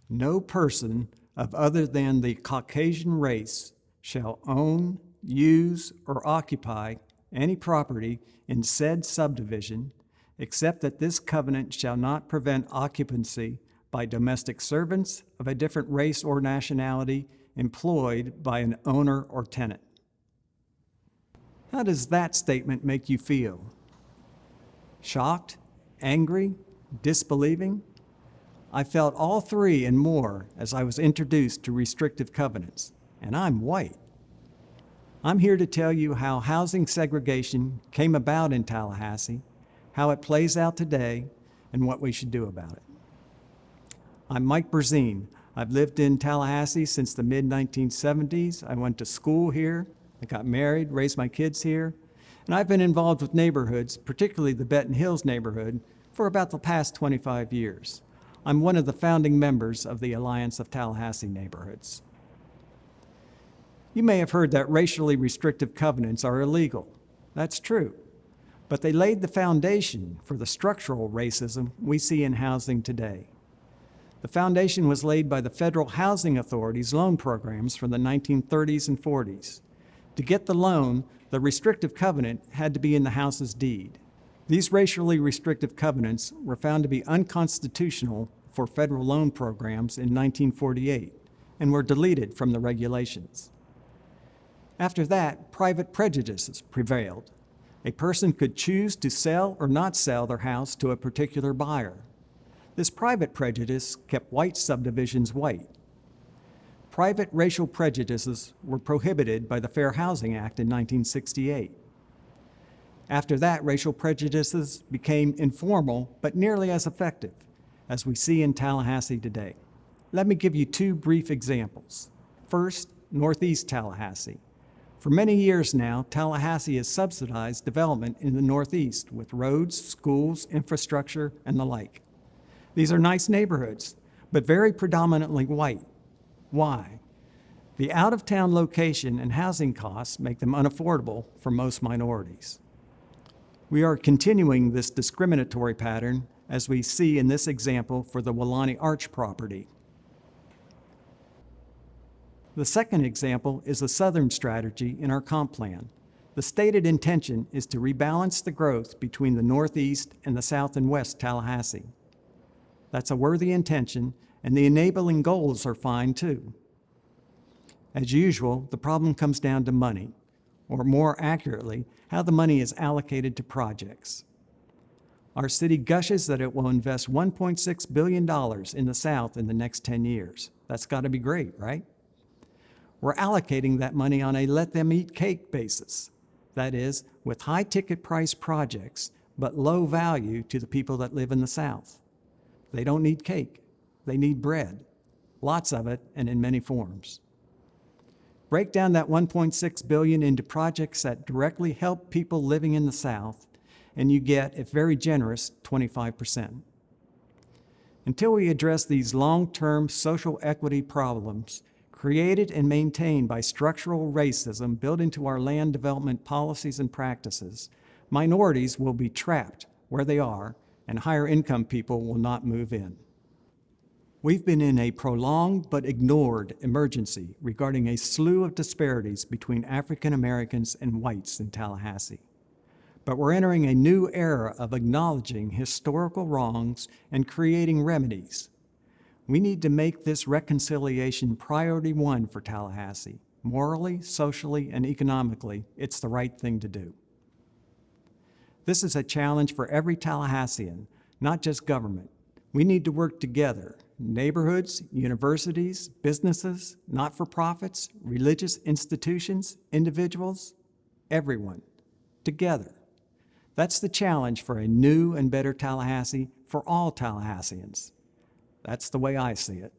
No person of other than the Caucasian race shall own, use, or occupy any property in said subdivision, except that this covenant shall not prevent occupancy by domestic servants of a different race or nationality employed by an owner or tenant. How does that statement make you feel? Shocked? Angry? Disbelieving? I felt all three and more as I was introduced to restrictive covenants, and I'm white. I'm here to tell you how housing segregation came about in Tallahassee, how it plays out today, and what we should do about it. I'm Mike Berzine. I've lived in Tallahassee since the mid-1970s. I went to school here, I got married, raised my kids here, and I've been involved with neighborhoods, particularly the Benton Hills neighborhood, for about the past 25 years. I'm one of the founding members of the Alliance of Tallahassee Neighborhoods. You may have heard that racially restrictive covenants are illegal. That's true, but they laid the foundation for the structural racism we see in housing today. The foundation was laid by the Federal Housing Authority's loan programs from the 1930s and 40s. To get the loan, the restrictive covenant had to be in the house's deed. These racially restrictive covenants were found to be unconstitutional for federal loan programs in 1948 and were deleted from the regulations. After that, private prejudices prevailed. A person could choose to sell or not sell their house to a particular buyer. This private prejudice kept white subdivisions white. Private racial prejudices were prohibited by the Fair Housing Act in 1968. After that, racial prejudices became informal but nearly as effective, as we see in Tallahassee today. Let me give you two brief examples. First, Northeast Tallahassee. For many years now, Tallahassee has subsidized development in the Northeast with roads, schools, infrastructure, and the like. These are nice neighborhoods, but very predominantly white. Why? The out-of-town location and housing costs make them unaffordable for most minorities. We are continuing this discriminatory pattern as we see in this example for the Welaunee Arch property. The second example is the southern strategy in our comp plan. The stated intention is to rebalance the growth between the Northeast and the South and West Tallahassee. That's a worthy intention, and the enabling goals are fine too. As usual, the problem comes down to money, or more accurately, how the money is allocated to projects. Our city gushes that it will invest $1.6 billion in the South in the next 10 years. That's got to be great, right? We're allocating that money on a let-them-eat-cake basis. That is, with high-ticket price projects, but low value to the people that live in the South. They don't need cake. They need bread. Lots of it, and in many forms. Break down that $1.6 billion into projects that directly help people living in the South, and you get, if very generous, 25%. Until we address these long-term social equity problems created and maintained by structural racism built into our land development policies and practices, minorities will be trapped where they are, and higher income people will not move in. We've been in a prolonged but ignored emergency regarding a slew of disparities between African Americans and whites in Tallahassee. But we're entering a new era of acknowledging historical wrongs and creating remedies. We need to make this reconciliation priority one for Tallahassee. Morally, socially, and economically, it's the right thing to do. This is a challenge for every Tallahassean, not just government. We need to work together, neighborhoods, universities, businesses, not-for-profits, religious institutions, individuals, everyone, together. That's the challenge for a new and better Tallahassee for all Tallahasseans. That's the way I see it.